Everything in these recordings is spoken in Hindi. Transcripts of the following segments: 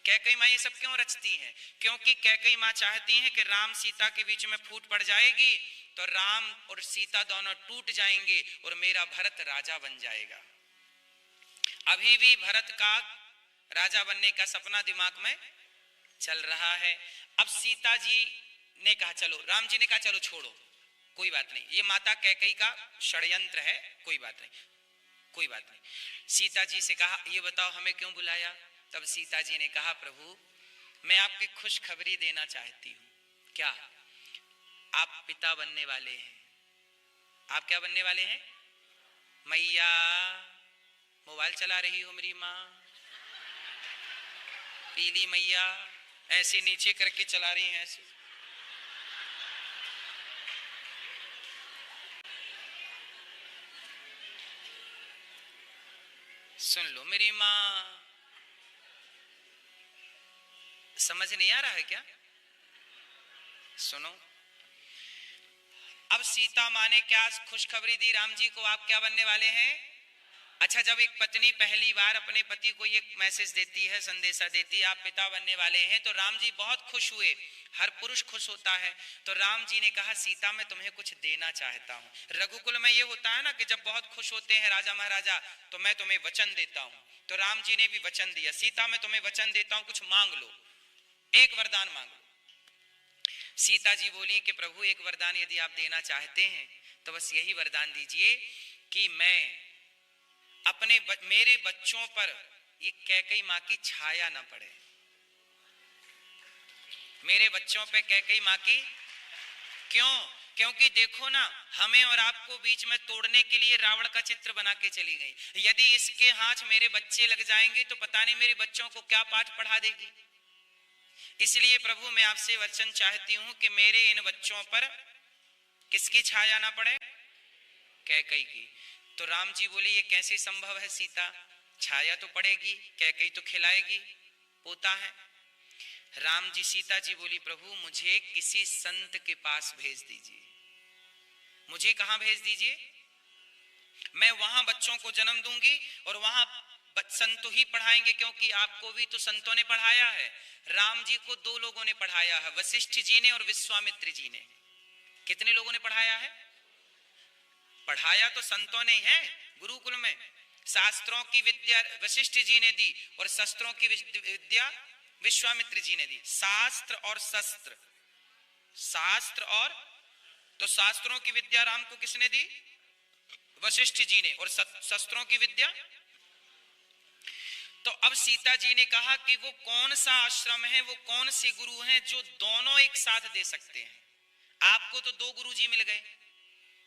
कैकई माँ ये सब क्यों रचती हैं? क्योंकि कैकई माँ चाहती हैं कि राम सीता के बीच में फूट पड़ जाएगी तो राम और सीता दोनों टूट जाएंगे और मेरा भरत राजा बन जाएगा। अभी भी भरत का राजा बनने का सपना दिमाग में चल रहा है। अब सीता जी ने कहा चलो, राम जी ने कहा चलो छोड़ो, कोई बात नहीं, ये माता कैकई का षड्यंत्र है, कोई बात नहीं, कोई बात नहीं। सीता जी से कहा ये बताओ हमें क्यों बुलाया? तब सीता जी ने कहा प्रभु मैं आपकी खुशखबरी देना चाहती हूँ। क्या? आप पिता बनने वाले हैं। आप क्या बनने वाले हैं? मैया मोबाइल चला रही हो मेरी माँ, पीली मैया ऐसे नीचे करके चला रही हैं ऐसे। सुन लो मेरी माँ, समझ नहीं आ रहा है क्या? सुनो, अब सीता माँ ने क्या खुशखबरी दी राम जी को? आप क्या बनने वाले हैं? अच्छा, जब एक पत्नी पहली बार अपने पति को ये मैसेज देती है, संदेशा देती है आप पिता बनने वाले हैं, तो राम जी बहुत खुश हुए। हर पुरुष खुश होता है। तो राम जी ने कहा सीता मैं तुम्हें कुछ देना चाहता हूँ। रघुकुल में ये होता है ना कि जब बहुत खुश होते हैं राजा महाराजा तो मैं तुम्हें वचन देता हूँ। तो राम जी ने भी वचन दिया, सीता मैं तुम्हें वचन देता हूँ, कुछ मांग लो, एक वरदान मांग लो। सीता जी बोली कि प्रभु एक वरदान यदि आप देना चाहते हैं तो बस यही वरदान दीजिए कि मैं अपने मेरे बच्चों पर ये कैकई माँ की छाया ना पड़े। मेरे बच्चों पे कैकई माँ की क्यों? क्योंकि देखो ना, हमें और आपको बीच में तोड़ने के लिए रावण का चित्र बना के चली गई। यदि इसके हाथ मेरे बच्चे लग जाएंगे तो पता नहीं मेरे बच्चों को क्या पाठ पढ़ा देगी। इसलिए प्रभु मैं आपसे वचन चाहती हूं कि मेरे इन बच्चों पर किसकी छाया ना पड़े? कैकई की। तो राम जी बोले ये कैसे संभव है सीता, छाया तो पड़ेगी, कैकई तो खिलाएगी, पोता है। राम जी, सीता जी बोली प्रभु मुझे किसी संत के पास भेज दीजिए। मुझे कहां भेज दीजिए? मैं वहां बच्चों को जन्म दूंगी और वहां संत ही पढ़ाएंगे, क्योंकि आपको भी तो संतों ने पढ़ाया है। राम जी को दो लोगों ने पढ़ाया है, वशिष्ठ जी ने और विश्वामित्र जी ने। कितने लोगों ने पढ़ाया है? पढ़ाया तो संतों ने है। गुरुकुल में शास्त्रों की विद्या वशिष्ठ जी ने दी और शस्त्रों की विद्या विश्वामित्र जी ने दी। शास्त्र और शस्त्र, शास्त्र और, तो शास्त्रों की विद्या राम को किसने दी? वशिष्ठ जी ने, और शस्त्रों की विद्या। तो अब सीता जी ने कहा कि वो कौन सा आश्रम है, वो कौन से गुरु हैं जो दोनों एक साथ दे सकते हैं? आपको तो दो गुरु जी मिल गए,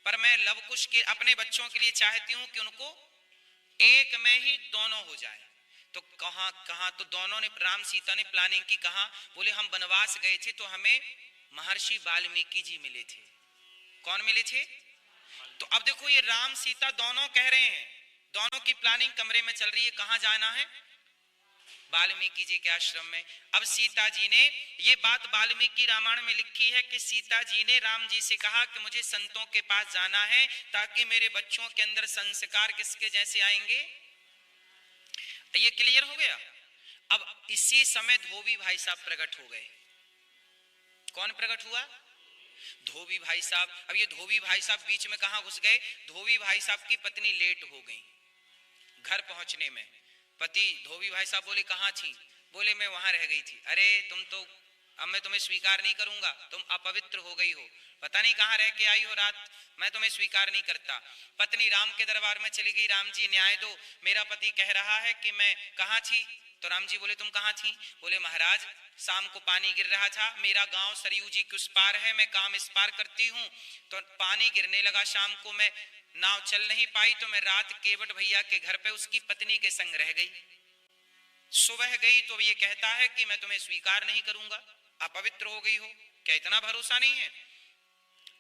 पर मैं लवकुश के अपने बच्चों के लिए चाहती हूं कि उनको एक में ही दोनों हो जाए। तो कहां कहां, तो दोनों ने, राम सीता ने प्लानिंग की। कहां? बोले हम वनवास गए थे तो हमें महर्षि वाल्मीकि जी मिले थे। कौन मिले थे? तो अब देखो ये राम सीता दोनों कह रहे हैं, दोनों की प्लानिंग कमरे में चल रही है। कहां जाना है? वाल्मीकि जी के आश्रम में। अब सीता जी ने ये बात वाल्मीकि रामायण में लिखी है कि सीता जी ने राम जी से कहा कि मुझे संतों के पास जाना है ताकि मेरे बच्चों के अंदर संस्कार किसके जैसे आएंगे। ये क्लियर हो गया। अब इसी समय धोबी भाई साहब प्रकट हो गए। कौन प्रकट हुआ? धोबी भाई साहब। अब ये धोबी भाई साहब बीच में कहां घुस गए? धोबी भाई साहब की पत्नी लेट हो गई घर पहुंचने में। पति धोबी भाई साहब बोले कहां थी? बोले मैं वहां रह गई थी। अरे तुम तो, अब मैं तुम्हें स्वीकार नहीं करूंगा, तुम अपवित्र हो गई हो, पता नहीं कहां रह के आई हो रात, मैं तुम्हें स्वीकार नहीं करता। पत्नी राम के दरबार में चली गई, राम जी न्याय दो, मेरा पति कह रहा है कि मैं कहां थी। तो राम जी बोले तुम कहां थी? बोले महाराज शाम को पानी गिर रहा था, मेरा गांव सरयू जी के उस पार है, मैं काम इस पार करती हूँ, तो पानी गिरने लगा शाम को, मैं नाव चल नहीं पाई, तो मैं रात केवट भैया के घर पे उसकी पत्नी के संग रह गई। सुबह गई तो ये कहता है कि मैं तुम्हें स्वीकार नहीं करूंगा, अपवित्र हो गई हो। क्या इतना भरोसा नहीं है?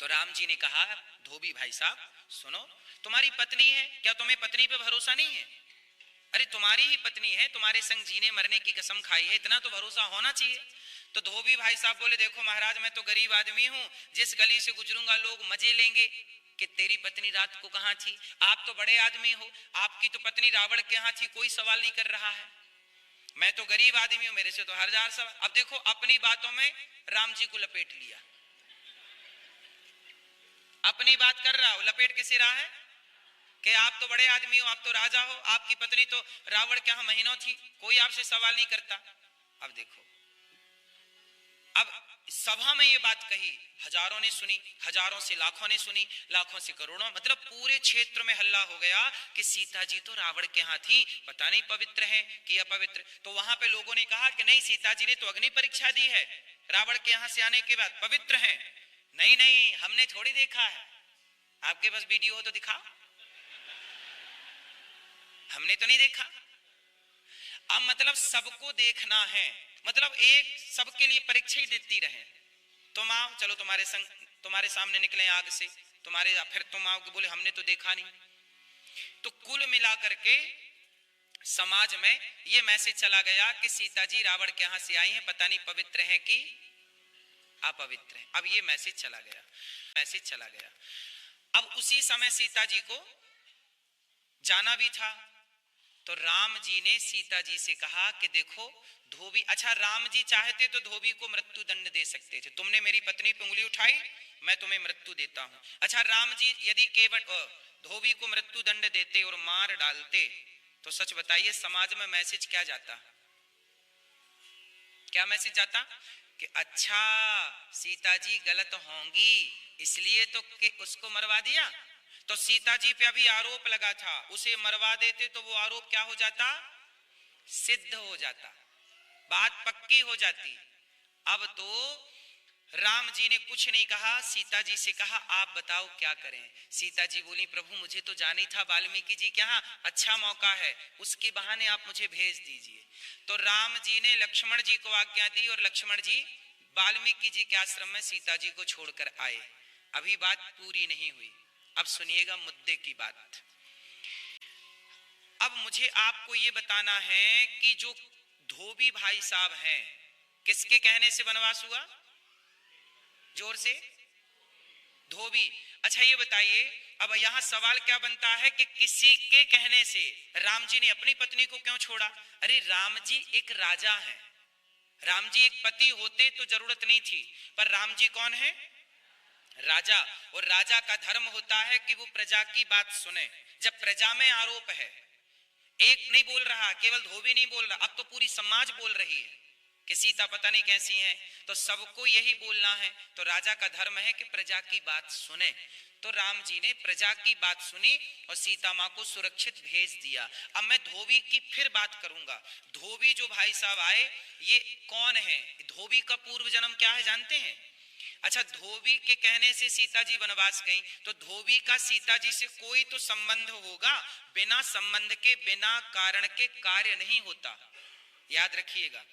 तो राम जी ने कहा धोबी भाई साहब सुनो, तुम्हारी पत्नी है, क्या तुम्हें पत्नी पे भरोसा नहीं है? अरे तुम्हारी ही पत्नी है, तुम्हारे संग जीने मरने की कसम खाई है, इतना तो भरोसा होना चाहिए। तो धोबी भाई साहब बोले देखो महाराज मैं तो गरीब आदमी हूँ, जिस गली से गुजरूंगा लोग मजे लेंगे कि तेरी पत्नी रात को कहां थी। आप तो बड़े आदमी हो, आपकी तो पत्नी रावण के यहाँ थी, कोई सवाल नहीं कर रहा है। मैं तो गरीब आदमी हूं, मेरे से तो 1000 सवाल। अब देखो अपनी बातों में राम जी को लपेट लिया, अपनी बात कर रहा हो, लपेट किसे रहा है कि आप तो बड़े आदमी हो, आप तो राजा हो, आपकी पत्नी तो रावण के यहां महीनों थी, कोई आपसे सवाल नहीं करता। अब देखो, अब सभा में ये बात कही, हजारों ने सुनी, हजारों से लाखों ने सुनी, लाखों से करोड़ों, मतलब पूरे क्षेत्र में हल्ला हो गया कि सीता जी तो रावण के यहाँ थी, पता नहीं पवित्र है कि अपवित्र। तो वहां पे लोगों ने कहा कि नहीं, सीता जी ने तो अग्नि परीक्षा दी है रावण के यहाँ से आने के बाद, पवित्र है। नहीं नहीं, हमने थोड़ी देखा है, आपके पास वीडियो हो तो दिखाओ, हमने तो नहीं देखा। अब मतलब सबको देखना है, मतलब एक सबके लिए परीक्षा ही देती रहे। तुम आओ, चलो तुम्हारे संग, तुम्हारे सामने निकले आग से, तुम्हारे, फिर तुम आओ कि बोले हमने तो देखा नहीं। तो कुल मिलाकर के समाज में ये मैसेज चला गया कि सीता जी रावण के यहां से आई हैं, पता नहीं पवित्र हैं कि अपवित्र हैं। अब ये मैसेज चला गया, मैसेज चला गया। अब उसी समय सीता जी को जाना भी था, तो राम जी ने सीता जी से कहा कि देखो धोबी, अच्छा राम जी चाहते तो धोबी को मृत्यु दंड दे सकते थे, तुमने मेरी पत्नी पे उंगली उठाई, मैं तुम्हें मृत्यु देता हूं। अच्छा राम जी यदि केवल धोबी को मृत्यु दंड देते और मार डालते, तो सच बताइए समाज में मैसेज क्या जाता, क्या मैसेज जाता कि अच्छा सीता जी गलत होंगी इसलिए तो उसको मरवा दिया। तो सीता जी पे अभी आरोप लगा था, उसे मरवा देते तो वो आरोप क्या हो जाता, सिद्ध हो जाता, बात पक्की हो जाती। अब तो राम जी ने कुछ नहीं कहा, सीता जी से कहा आप बताओ क्या करें। सीता जी बोली प्रभु मुझे तो जाना ही था वाल्मीकि जी के यहाँ, अच्छा मौका है, उसके बहाने आप मुझे भेज दीजिए। तो राम जी ने लक्ष्मण जी को आज्ञा दी और लक्ष्मण जी वाल्मीकि जी के आश्रम में सीता जी को छोड़कर आए। अभी बात पूरी नहीं हुई, अब सुनिएगा मुद्दे की बात। अब मुझे आपको ये बताना है कि जो धोबी भाई साहब हैं, किसके कहने से वनवास हुआ, जोर से, धोबी। अच्छा ये बताइए, अब यहां सवाल क्या बनता है कि किसी के कहने से राम जी ने अपनी पत्नी को क्यों छोड़ा। अरे राम जी एक राजा हैं, राम जी एक पति होते तो जरूरत नहीं थी, पर राम जी कौन है, राजा। और राजा का धर्म होता है कि वो प्रजा की बात सुने। जब प्रजा में आरोप है, एक नहीं बोल रहा, केवल धोबी नहीं बोल रहा, अब तो पूरी समाज बोल रही है कि सीता पता नहीं कैसी है, तो सबको यही बोलना है। तो राजा का धर्म है कि प्रजा की बात सुने। तो राम जी ने प्रजा की बात सुनी और सीता माँ को सुरक्षित भेज दिया। अब मैं धोबी की फिर बात करूंगा। धोबी जो भाई साहब आए, ये कौन है, धोबी का पूर्व जन्म क्या है जानते हैं। अच्छा धोबी के कहने से सीता जी वनवास गई, तो धोबी का सीता जी से कोई तो संबंध होगा, बिना संबंध के बिना कारण के कार्य नहीं होता, याद रखिएगा।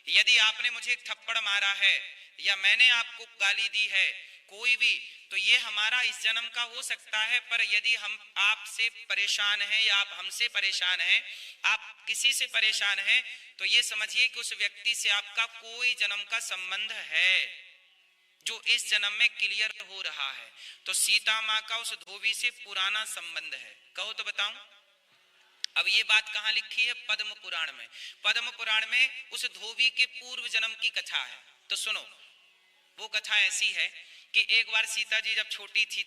यदि आपने मुझे एक थप्पड़ मारा है या मैंने आपको गाली दी है कोई भी, तो ये हमारा इस जन्म का हो सकता है, पर यदि हम आपसे परेशान हैं या आप हमसे परेशान हैं, आप किसी से परेशान हैं, तो ये समझिए कि उस व्यक्ति से आपका कोई जन्म का संबंध है जो इस जन्म में क्लियर हो रहा है। तो सीता माँ का उस धोबी से पुराना संबंध है, कहो तो बताऊं। अब ये बात कहाँ लिखी है, पद्म पुराण में। पद्म पुराण में उस धोबी के पूर्व जन्म की कथा है, तो सुनो। वो कथा ऐसी है कि एक बार सीता जी जब छोटी थी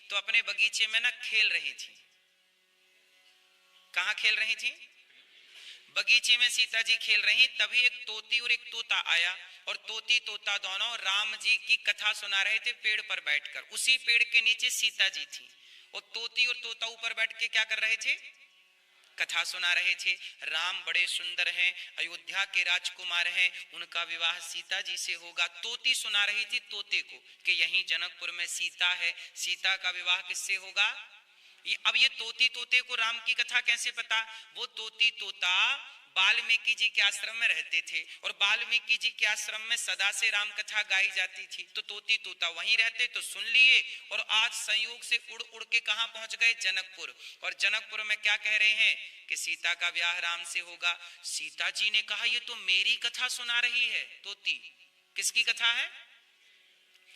तो अपने बगीचे में ना खेल रही थी। कहाँ खेल रही थी, बगीचे में सीता जी खेल रही, तभी एक तोती और एक तोता आया, और तोती तोता दोनों राम जी की कथा सुना रहे थे पेड़ पर बैठकर। उसी पेड़ के नीचे सीता जी थी, और तोती और तोता ऊपर बैठ के क्या कर रहे थे, कथा सुना रहे थे। राम बड़े सुंदर हैं, अयोध्या के राजकुमार हैं, उनका विवाह सीता जी से होगा। तोती सुना रही थी तोते को कि यहीं जनकपुर में सीता है, सीता का विवाह किससे होगा। अब ये तोती तोते को राम की कथा कैसे पता, वो तोती तोता वाल्मीकि जी के आश्रम में रहते थे, और वाल्मीकि जी के आश्रम में सदा से राम कथा गाई जाती थी, तो तोती तोता वहीं रहते, तो सुन लिए। और आज संयोग से उड़ उड़ के कहां पहुंच गए, जनकपुर। और जनकपुर में क्या कह रहे हैं कि सीता का ब्याह राम से होगा। सीता जी ने कहा ये तो मेरी कथा सुना रही है तोती, किसकी कथा है।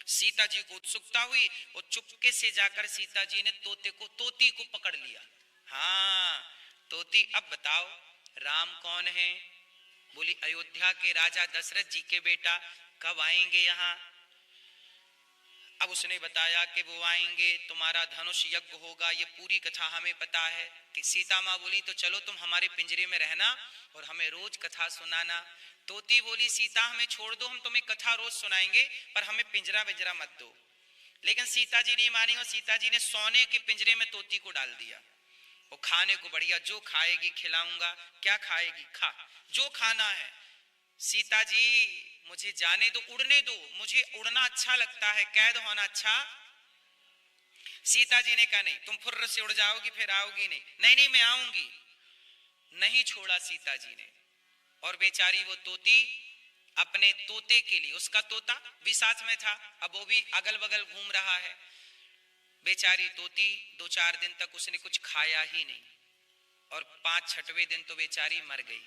सीता जी को उत्सुकता हुई और चुपके से जाकर सीता जी ने तोती को पकड़ लिया। हाँ तोती, अब बताओ राम कौन है, बोली अयोध्या के राजा दशरथ जी के बेटा कब आएंगे यहाँ। अब उसने बताया कि वो आएंगे, तुम्हारा धनुष यज्ञ होगा, ये पूरी कथा हमें पता है। कि सीता माँ बोली तो चलो तुम हमारे पिंजरे में रहना और हमें रोज कथा सुनाना। तोती बोली सीता हमें छोड़ दो, हम तुम्हें कथा रोज सुनाएंगे पर हमें पिंजरा विंजरा मत दो। लेकिन सीता जी नहीं मानी और सीता जी ने सोने के पिंजरे में तोती को डाल दिया। वो खाने को बढ़िया, जो खाएगी खिलाऊंगा। क्या खाएगी? खा, जो खाना है। सीता जी मुझे जाने दो, उड़ने दो, मुझे उड़ना अच्छा लगता है, कैद होना अच्छा। सीता जी ने कहा नहीं, तुम फुर्र से उड़ जाओगी फिर आओगी नहीं। नहीं नहीं मैं आऊंगी। नहीं छोड़ा सीता जी ने। और बेचारी वो तोती अपने तोते के लिए, उसका तोता भी साथ में था, अब वो भी अगल बगल घूम रहा है। बेचारी तोती 2-4 दिन तक उसने कुछ खाया ही नहीं और 5-6वें दिन तो बेचारी मर गई।